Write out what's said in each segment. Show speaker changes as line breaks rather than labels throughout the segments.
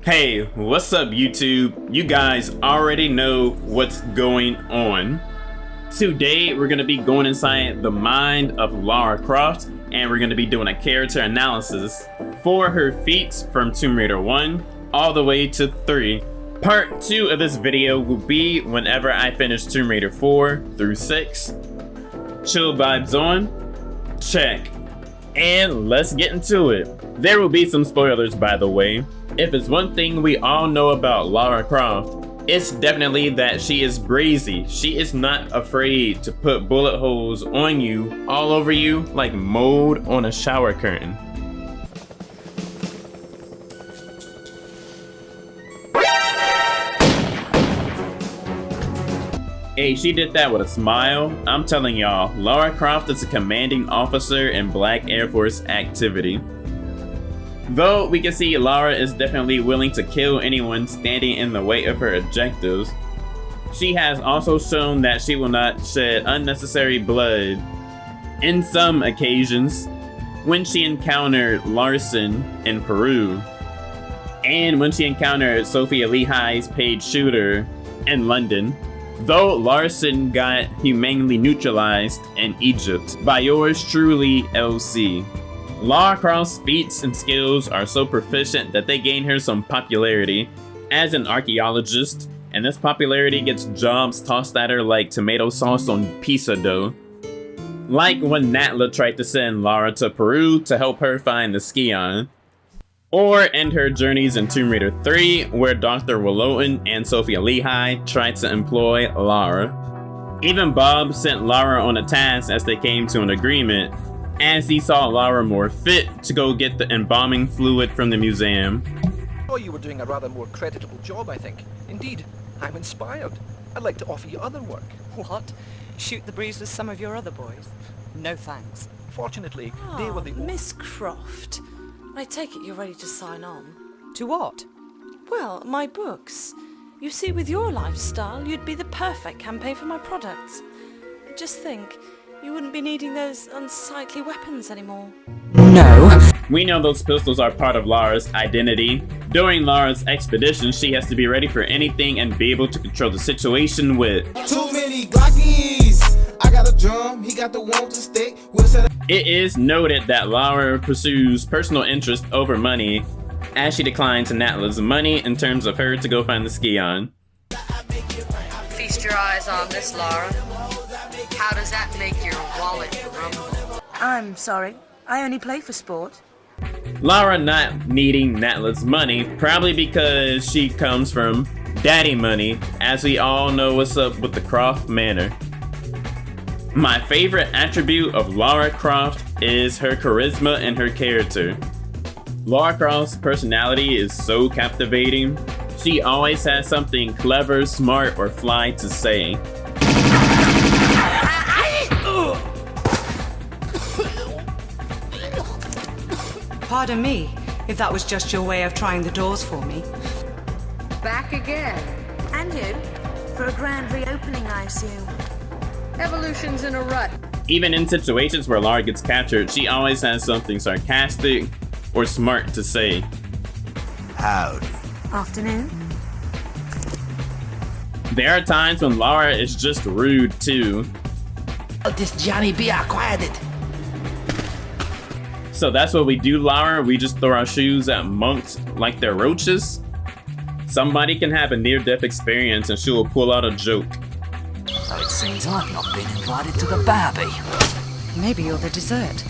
Hey, what's up YouTube? You guys already know what's going on. Today we're going to be going inside the mind of Lara Croft and we're going to be doing a character analysis for her feats from Tomb Raider 1 all the way to 3. Part 2 of this video will be whenever I finish Tomb Raider 4 through 6. Chill vibes on? Check. And let's get into it. There will be some spoilers, by the way. If it's one thing we all know about Lara Croft, it's definitely that she is brazy. She is not afraid to put bullet holes on you, all over you, like mold on a shower curtain. Hey, she did that with a smile. I'm telling y'all, Lara Croft is a commanding officer in Black Air Force activity. Though we can see Lara is definitely willing to kill anyone standing in the way of her objectives, she has also shown that she will not shed unnecessary blood. In some occasions, when she encountered Larson in Peru, and when she encountered Sophia Lehigh's paid shooter in London, though Larson got humanely neutralized in Egypt by yours truly, LC. Lara Croft's feats and skills are so proficient that they gain her some popularity as an archaeologist, and this popularity gets jobs tossed at her like tomato sauce on pizza dough. Like when Natla tried to send Lara to Peru to help her find the Skion. Or in her journeys in Tomb Raider 3, where Dr. Willowen and Sophia Lehigh tried to employ Lara. Even Bob sent Lara on a task as they came to an agreement, as he saw Lara more fit to go get the embalming fluid from the museum.
Oh, you were doing a rather more creditable job, I think. Indeed, I'm inspired. I'd like to offer you other work.
What? Shoot the breeze with some of your other boys? No thanks.
Fortunately, they were the...
Miss Croft, I take it you're ready to sign on.
To what?
Well, my books. You see, with your lifestyle, you'd be the perfect campaign for my products. Just think, you wouldn't be needing those unsightly weapons anymore.
No.
We know those pistols are part of Lara's identity. During Lara's expedition, she has to be ready for anything and be able to control the situation with
too many Glockies. I got a drum, he got the one to stick.
It is noted that Lara pursues personal interest over money, as she declines Natla's money in terms of her to go find the Skion.
Feast your eyes on this, Lara. How does that make your wallet rumble?
I'm sorry, I only play for sport.
Lara not needing Natla's money, probably because she comes from daddy money, as we all know what's up with the Croft Manor. My favorite attribute of Lara Croft is her charisma and her character. Lara Croft's personality is so captivating. She always has something clever, smart, or fly to say.
Pardon me, if that was just your way of trying the doors for me.
Back again.
And you? For a grand reopening, I assume.
Evolution's in a rut.
Even in situations where Lara gets captured, she always has something sarcastic or smart to say.
Howdy.
Afternoon.
There are times when Lara is just rude too.
Oh, this Johnny be quiet it.
So that's what we do, Lara. We just throw our shoes at monks like they're roaches. Somebody can have a near-death experience and she will pull out a joke.
So it seems I've not been invited to the barbie.
Maybe you're the dessert.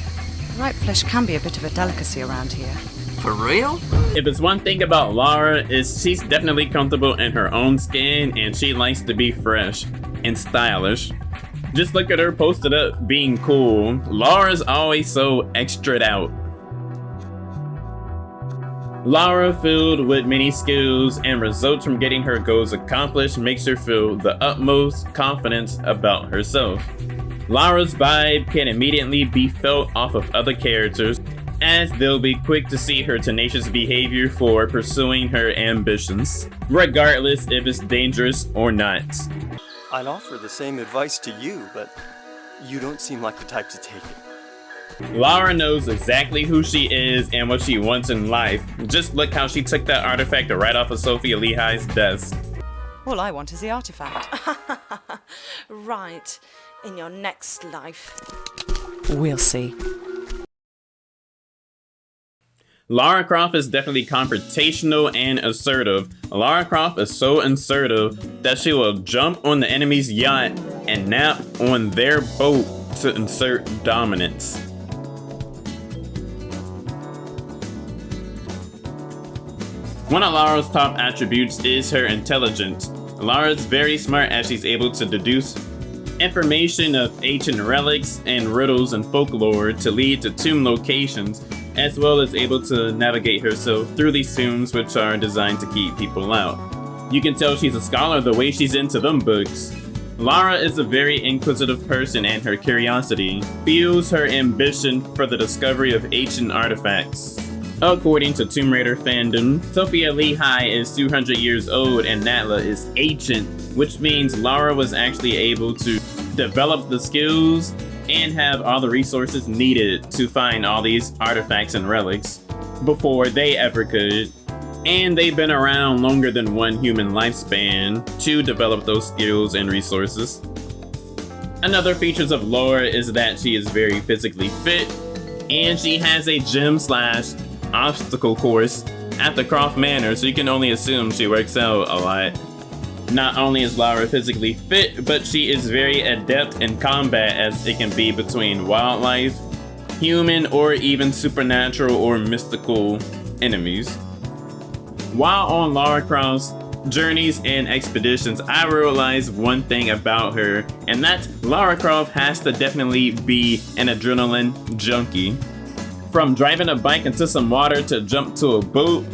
Ripe flesh can be a bit of a delicacy around here.
For real?
If it's one thing about Lara, is she's definitely comfortable in her own skin and she likes to be fresh and stylish. Just look at her posted up being cool. Lara's always so extra'd out. Lara, filled with many skills and results from getting her goals accomplished, makes her feel the utmost confidence about herself. Lara's vibe can immediately be felt off of other characters, as they'll be quick to see her tenacious behavior for pursuing her ambitions, regardless if it's dangerous or not.
I'd offer the same advice to you, but you don't seem like the type to take it.
Lara knows exactly who she is and what she wants in life. Just look how she took that artifact right off of Sophia Lehigh's desk.
All I want is the artifact.
Right. In your next life.
We'll see.
Lara Croft is definitely confrontational and assertive. Lara Croft is so assertive that she will jump on the enemy's yacht and nap on their boat to insert dominance. One of Lara's top attributes is her intelligence. Lara's very smart as she's able to deduce information of ancient relics and riddles and folklore to lead to tomb locations, as well as able to navigate herself through these tombs, which are designed to keep people out. You can tell she's a scholar the way she's into them books. Lara is a very inquisitive person, and her curiosity fuels her ambition for the discovery of ancient artifacts. According to Tomb Raider fandom, Sophia Lehigh is 200 years old and Natla is ancient, which means Lara was actually able to develop the skills and have all the resources needed to find all these artifacts and relics before they ever could. And they've been around longer than one human lifespan to develop those skills and resources. Another features of Lara is that she is very physically fit, and she has a gym/obstacle course at the Croft Manor, so you can only assume she works out a lot. Not only is Lara physically fit, but she is very adept in combat, as it can be between wildlife, human, or even supernatural or mystical enemies. While on Lara Croft's journeys and expeditions, I realized one thing about her, and that's Lara Croft has to definitely be an adrenaline junkie. From driving a bike into some water to jump to a boat,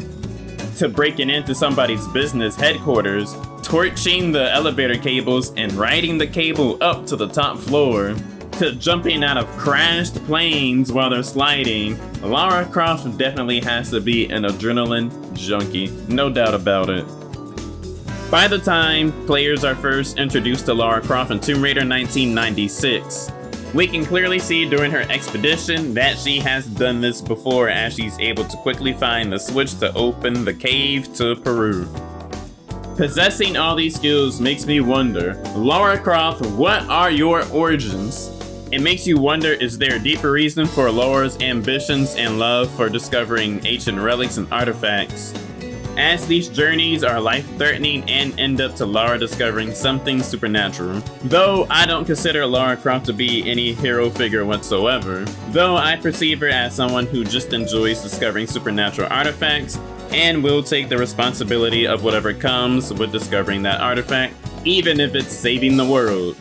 to breaking into somebody's business headquarters, torching the elevator cables and riding the cable up to the top floor, to jumping out of crashed planes while they're sliding, Lara Croft definitely has to be an adrenaline junkie, no doubt about it. By the time players are first introduced to Lara Croft in Tomb Raider 1996, we can clearly see during her expedition that she has done this before, as she's able to quickly find the switch to open the cave to Peru. Possessing all these skills makes me wonder, Lara Croft, what are your origins? It makes you wonder, is there a deeper reason for Lara's ambitions and love for discovering ancient relics and artifacts? As these journeys are life-threatening and end up to Lara discovering something supernatural. Though I don't consider Lara Croft to be any hero figure whatsoever, though I perceive her as someone who just enjoys discovering supernatural artifacts and will take the responsibility of whatever comes with discovering that artifact, even if it's saving the world.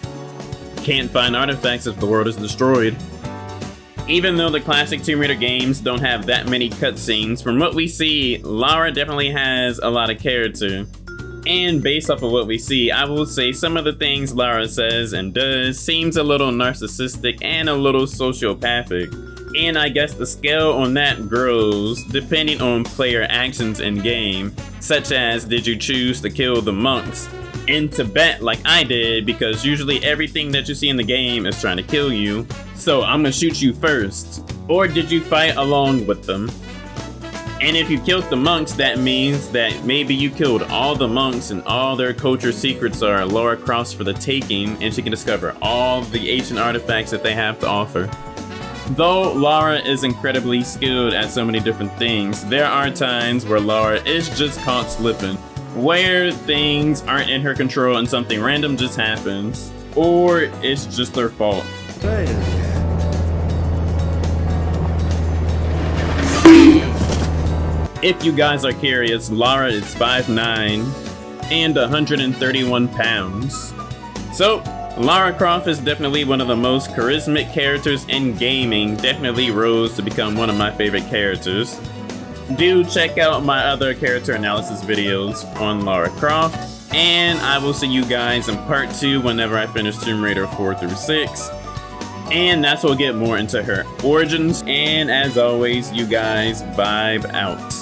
Can't find artifacts if the world is destroyed. Even though the classic Tomb Raider games don't have that many cutscenes, from what we see, Lara definitely has a lot of character. And based off of what we see, I will say some of the things Lara says and does seems a little narcissistic and a little sociopathic. And I guess the scale on that grows depending on player actions in game, such as did you choose to kill the monks in Tibet like I did, because usually everything that you see in the game is trying to kill you, so I'm gonna shoot you first. Or did you fight along with them? And if you killed the monks, that means that maybe you killed all the monks and all their culture secrets are Lara Croft's for the taking, and she can discover all the ancient artifacts that they have to offer. Though Lara is incredibly skilled at so many different things, there are times where Lara is just caught slipping, where things aren't in her control and something random just happens, or it's just her fault. If you guys are curious, Lara is 5'9" and 131 pounds. So, Lara Croft is definitely one of the most charismatic characters in gaming, definitely rose to become one of my favorite characters. Do check out my other character analysis videos on Lara Croft, and I will see you guys in part 2 whenever I finish Tomb Raider 4 through 6. And that's what we'll get more into her origins, and as always, you guys vibe out.